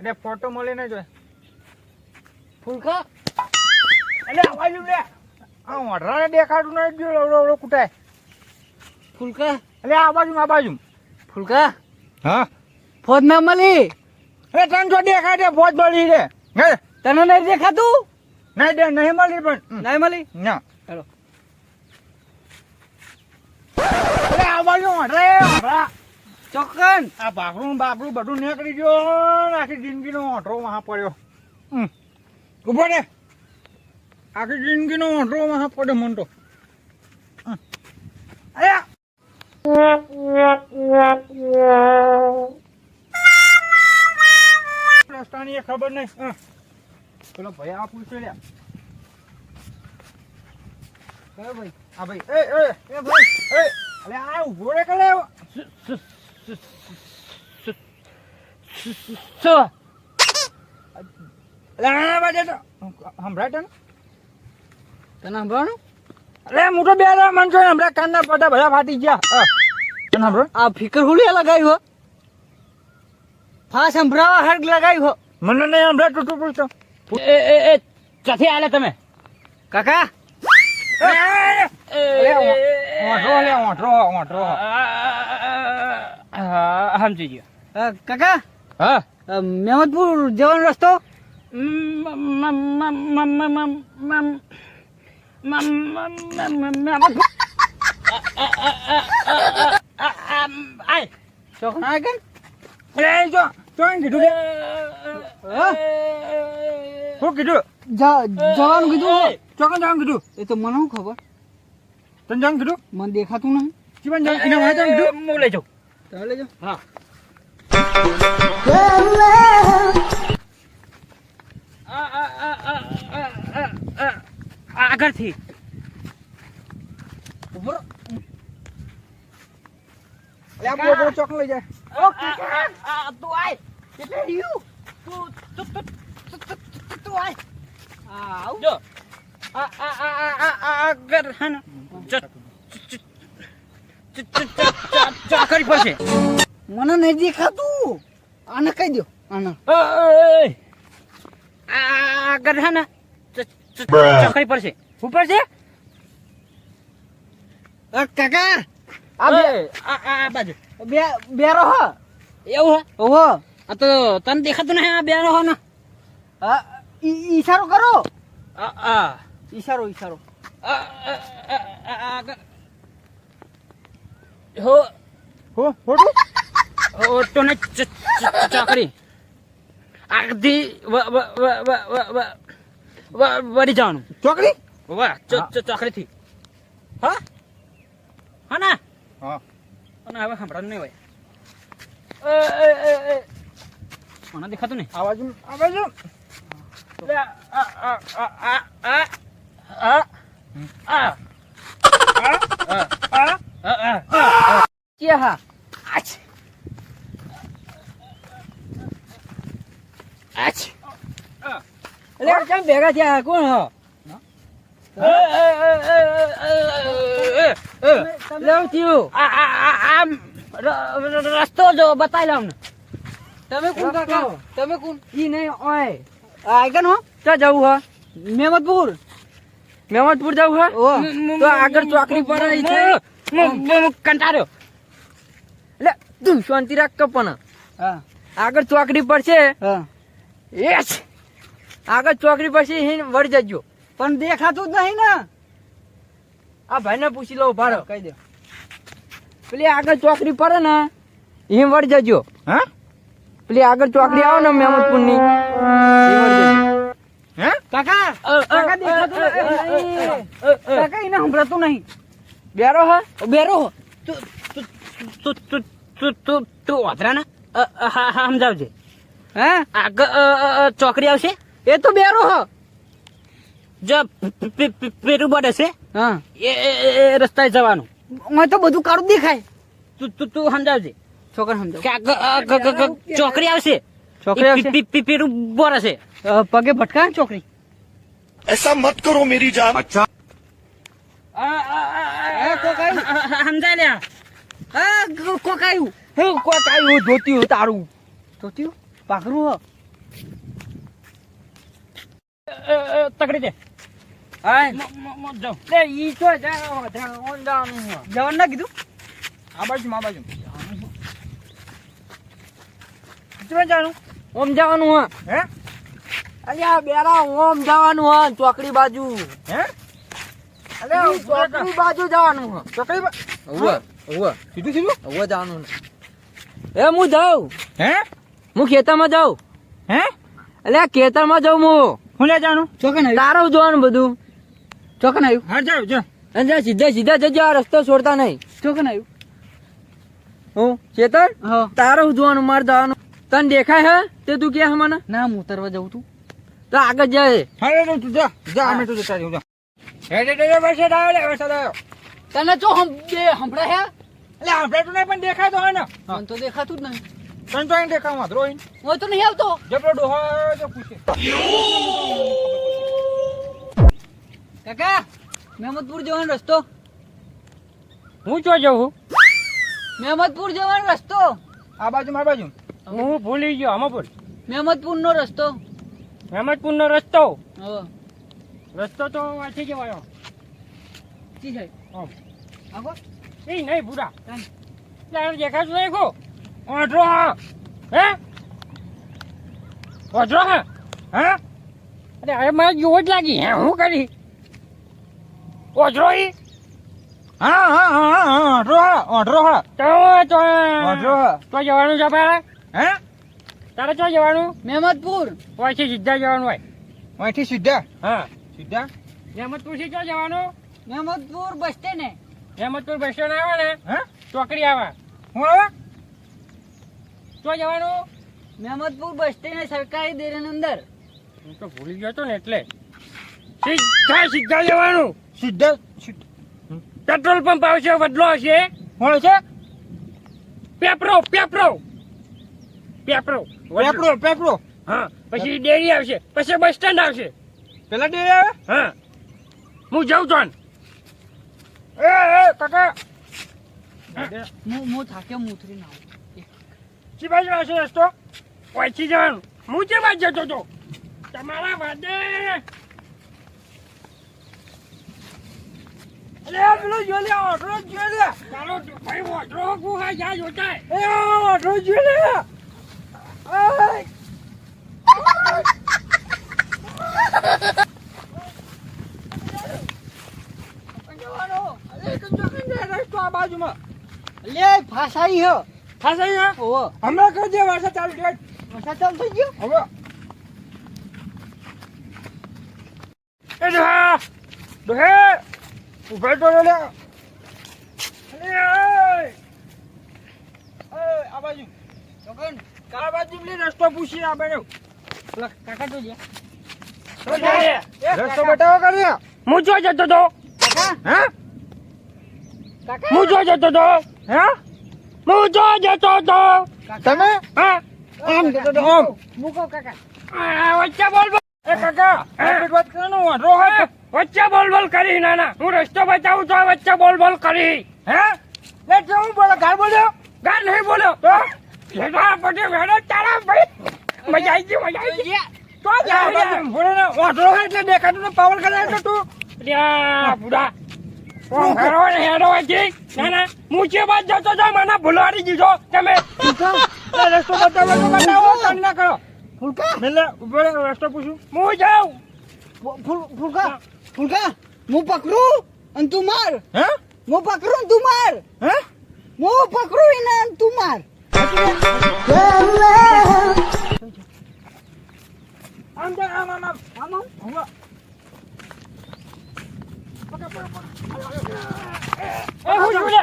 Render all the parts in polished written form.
એટલે ફોટો મળે ને જો ફૂલકા એટલે આ બાજુ લે આ ઓઢરાને દેખાડું નહીં જો અવળો કુટાય ફૂલકા એટલે આ બાજુ ફૂલકા હા ફોજ ના મળી એ તને જો દેખાય છે ફોજ મળી છે હે તને નહીં દેખાતું નહીં મળી પણ નહીં મળી ના હેલો એટલે આ બાજુ ઓઢરા ચોકન આ બાપરું બાપરું બધું નીકળી ગયો આખી જિંદગીનો ઓઢરો વહાં પડ્યો ઉભો રે આખી જિંદગીનો ઓઢરો વહાં પડ્યો મન તો અરે રસ્તાની ખબર નહીં પેલો ભાઈ આ પૂછ્યો લ્યા કયો ભાઈ આ ભાઈ એ ભાઈ અરે આ ઉભો રે કલે શું અરે બાજે તો હમણાં તને તને સાંભળવાનું અરે હું તો બે મન છો હમણાં કાનના પટા બધા ફાટી ગયા તને સાંભળો આ ફિકર હુલી લગાવ્યું હો ફાસ સંભળાવા હર્ગ લગાવ્યું હો મને નહીં હમણાં તૂટું પૂછતો એ ક્યાંથી આલે તમે કાકા સમજી ગયો કાકા હા મેમદપુર જવાનો રસ્તો ચોકના કે કીધું શું કીધું જવાનું કીધું ચોકન જવાનું કીધું એ તો મને શું ખબર તને જવાનું કીધું મને દેખાતું નહીં જીવન જવાનું એના વાંચે કીધું હું લઈ જાઉં તમે લઈ જાઓ હા આગળથી ઉભો રહો. એટલે આ બોબો ચોક લઈ જાય તું આય એટલે રહ્યું તું આય આવ જો આગળ હે ને ચોકડી પાસે મને નહીં દેખાતું આને કહી દો આને આગળ હે ને ચોકડી પર છે ઉપર છે કાકા આ બાજુ બેરો હ એવું હે ઓહો આ તો તને દેખાતું નહીં આ બેરો હો ને ઈશારો કરો ઈશારો હો ફોટો ઓટો ને ચોકડી આગથી વળી જવાનું ચોકડી વાહ ચોકડીથી હા હા ના હા અને હવે સાંભળવાનું નહીં હોય મને દેખાતું નહીં આ બાજુ કેમ ભેગા થયા કોણ હો રસ્તો જો બતાવી લાવ ને તમે કોણ કાકા તમે કોણ ઈ નહીં ઓય આગળ હો ક્યાં જવું હો મેમદપુર જવું હે તો આગળ ચોકડી પર કંટાળ્યો એટલે તું શાંતિ રાખ કપન આગળ ચોકડી પર છે યસ આગળ ચોકડી પર છે વળી જજો પણ દેખાતું જ નહીં ને આ ભાઈ ને પૂછી લો ભાડો કહી દો પેલી આગળ ચોકડી પડે ને એમ વળી જજો હા પેલી આગળ ચોકડી આવે ને મેમદપુર ની હે કાકા દેખાતું કાકા એને સંભળાતું નહીં બેરો હો તું વાતરા ને સમજાવજે હે આગળ ચોકડી આવશે એ તો બેરો હો જો પેરું બડે છે હા એ રસ્તાએ જવાનું મને તો બધું કાળું દેખાય તું સમજાવજે છોકરા સમજાવ ચોકડી આવશે પેરું બોરે છે પગે ભટકા ચોકડી ऐसा मत करो मेरी जान। अच्छा સમજાય લ્યા કોકાયું ધોત્યું તારું ધોત્યું પાખરું તકડી દે હા જાઉં લે ઈ તો જાય ઓન જવાનું છે. જવાનું ના કીધું આ બાજુ આ બાજુ ક્યાં જવાનું ઓમ જવાનું હા હે અલ્યા બેરા ઓમ જવાનું હા ચોકડી બાજુ હે અલ્યા ચોકડી બાજુ જવાનું હા ચોકડી ઓવે સીધું સીધું ઓવે જવાનું એ હું જાઉં હે હું ખેતરમાં જાઉં હે અલ્યા ખેતરમાં જાઉં હું હું લે જાનું ચોકન તારું જોવાનું બધું ચોકન આવ્યું હા જાવ જો અને સીધા સીધા જજો આ રસ્તો છોડતા નહીં ચોકન આવ્યું હું ચેતન તારું જોવાનું માર જવાનું તને દેખાય હે તે તું કે મને ના હું ઉતરવા જાઉં તું તો આગળ જાય હા રે તું જા જા અમે તું જતા રહ્યું જા હે વરસાદ આવ્યો લે વરસાદ આવ્યો તને જો હંભળા હે એટલે આપણે તો નહીં પણ દેખાય તો હોય ને મને તો દેખાતું જ નહીં તને તો અહીં દેખાવા રોઈન હું તો નહીં આવતો જબરો ડોહો જો પૂછે કાકા મહેમદપુર જવાનો રસ્તો હું ચો જવું મહેમદપુર જવાનો રસ્તો આ બાજુ માર બાજુ હું ભૂલી ગયો આમાં બોલ મહેમદપુર નો રસ્તો મહેમદપુર નો રસ્તો હા રસ્તો તો વાંચી જવાયો જી સાહેબ આમ. આગો એ નહીં બુડા દેખાતું નહીં કો ઓઢરો હા હે ઓઢરો હા હા અરે હવે મારે જોવો જ લાગી હે હું કરી ઓઢરો ઈ હા હા હા હા ઓઢરો હા ઓઢરો હા તો તો ઓઢરો હા તો જવાનું છે તારે હે તારે તો જવાનું મહેમદપુર હોય છે સીધા જવાનું હોય અહીંથી સીધા હા સીધા મહેમદપુર થી ક્યાં જવાનું મહેમદપુર બસ સ્ટેન્ડ ને મહેમદપુર બસ સ્ટેન્ડ આવે ને હે ચોકડી આવે હું આવે તો જવાનું મહેમદપુર બસ સ્ટેન્ડ સરકારી ડેરીની અંદર હું તો ભૂલી ગયો તો ને એટલે સીધા જવાનું સીધા પેટ્રોલ પંપ આવશે બદલો હશે હું છે પેપરો પેપરો પેપરો પેપરો પેપરો હા પછી ડેરી આવશે પછી બસ સ્ટેન્ડ આવશે પેલા ડે આવે હા હું જાઉં છું એ કાકા હું થાક્યો હું ઉતરીને આવું શી બાજુ આવશે રસ્તો પહોંચી જવાનું હું જે બાજુ જતો હતો તમારા વાદે અરે પેલો જો લે ઓઢરો જો લે તારો ભાઈ ઓઢરો ગુહા જા જોતા એ ઓઢરો જો લે લે ફાસાઈ હો ખાસ અહીંયા ઓહો હમણાં કરજે વરસાદ ચાલુ થયો વરસાદ ચાલુ થઈ ગયો હવે એ ડોહા ડોહે ઉભા તો લે અરે આ બાજુ ચોકન આ બાજુ પેલી રસ્તો પૂછી આ બાજુ કાકા તો જા રસ્તો બતાવો કરી હું જો જતો હતો કાકા હે કાકા હું જો જતો હતો હે હું જો જતો હતો તમે હા આમ જતો તો આમ મૂકો કાકા વચ્ચે બોલ બોલ એ કાકા એક વાત કરવાનો ઓઢરો હે વચ્ચે બોલ બોલ કરી નાના હું રસ્તો બતાવું તો વચ્ચે બોલ બોલ કરી હે લે કેવું બોલે ગાળ બોલ્યો ગાલ નહીં બોલ્યો તો લેડા પટે વેડો તારા ભાઈ મજા આવી ગઈ મજા આવી ગઈ તો આ બાજુ ભોળે ને ઓઢરો હે એટલે દેખાતું ને પાવર કરે એટલે તું લ્યા બુડા કોણ ઘરો ને હેડો હતી નાના હું જે બાદ જતો તો મને ભૂલવાડી દીધો તમે રસ્તો બતાવો તો બતાવો કાન ના કરો ફૂલકા મેલે ઉભો રહે, રસ્તો પૂછું હું જાઉં ફૂલકા ફૂલકા હું પકડું અને તું માર હે હું પકડું ને તું માર હે હું પકડું એને અને તું માર આમ જા આમ આમ આમ આમ ઉભો. એ હું છું લે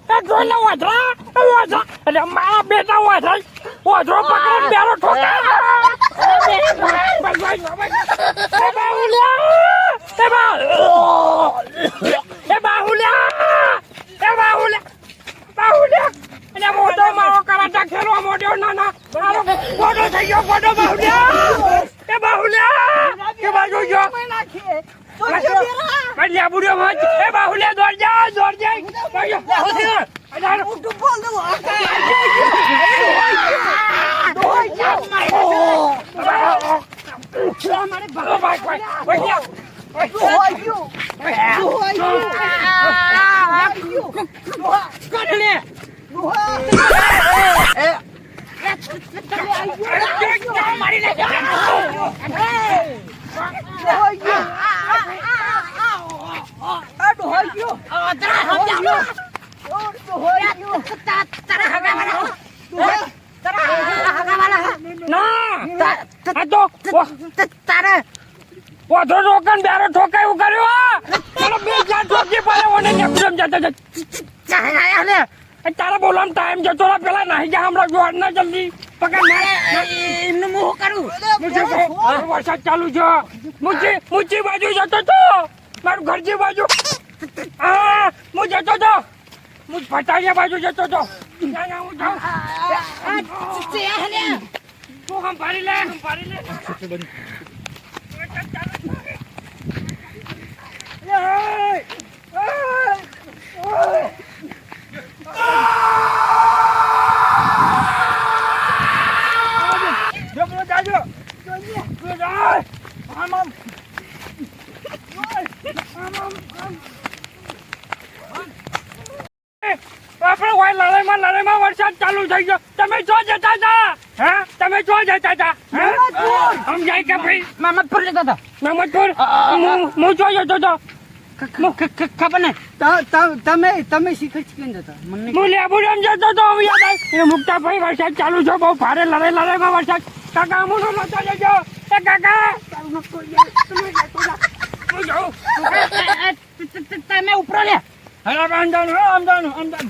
એ જોઈ લે વાધરા અરે મારા બેટા વાધરા વાધરો પકડીને બેરો ઠોકા એ બાહુલ્યા અને મોટો મારો કરાટા ખેલવા મોટો નાના મારો મોટો થઈ ગયો મોટો બાહુલ્યા એ બાહુલ્યા એ બાજુ જો બલિયા બુડ્યો મત એ બાહુલ્યા દોડ જા વધો રોકન બેરો ઠોકાય એવું કર્યું ચાલો બે ચાર ઠોકી પડે મને કેમ જતો તારા બોલવાનો ટાઈમ જતો રહે પેલા નહીં જા હમણાં જોડ ના જલ્દી પકડ એમનું મોહ કરું વરસાદ ચાલુ છે મુચી બાજુ જતો તો મારું ઘરજી બાજુ હા હું જતો તો હું ફટાડિયા બાજુ જતો તો હું જાઉં તું સંભાળી લે આપણે લડાઈમાં વરસાદ ચાલુ થઈ ગયો તમે જો જતા હતા હા તમે જો જતા હતા સમજાય કે ભાઈ મામદપુર જતા હતા મહમદપુર હું જો જતો હતો ખબર ને તમે શીખર ચીકન જતા મને હું લેબુડામ જતો હતો હું યાદ આવે મુક્તા ભાઈ વરસાદ ચાલુ છે બહુ ભારે લડાઈમાં વરસાદ કાકા અમુનો નતો જજો એ કાકા હું જાઉં તમે ઉપરો લે અરે આમ જાનું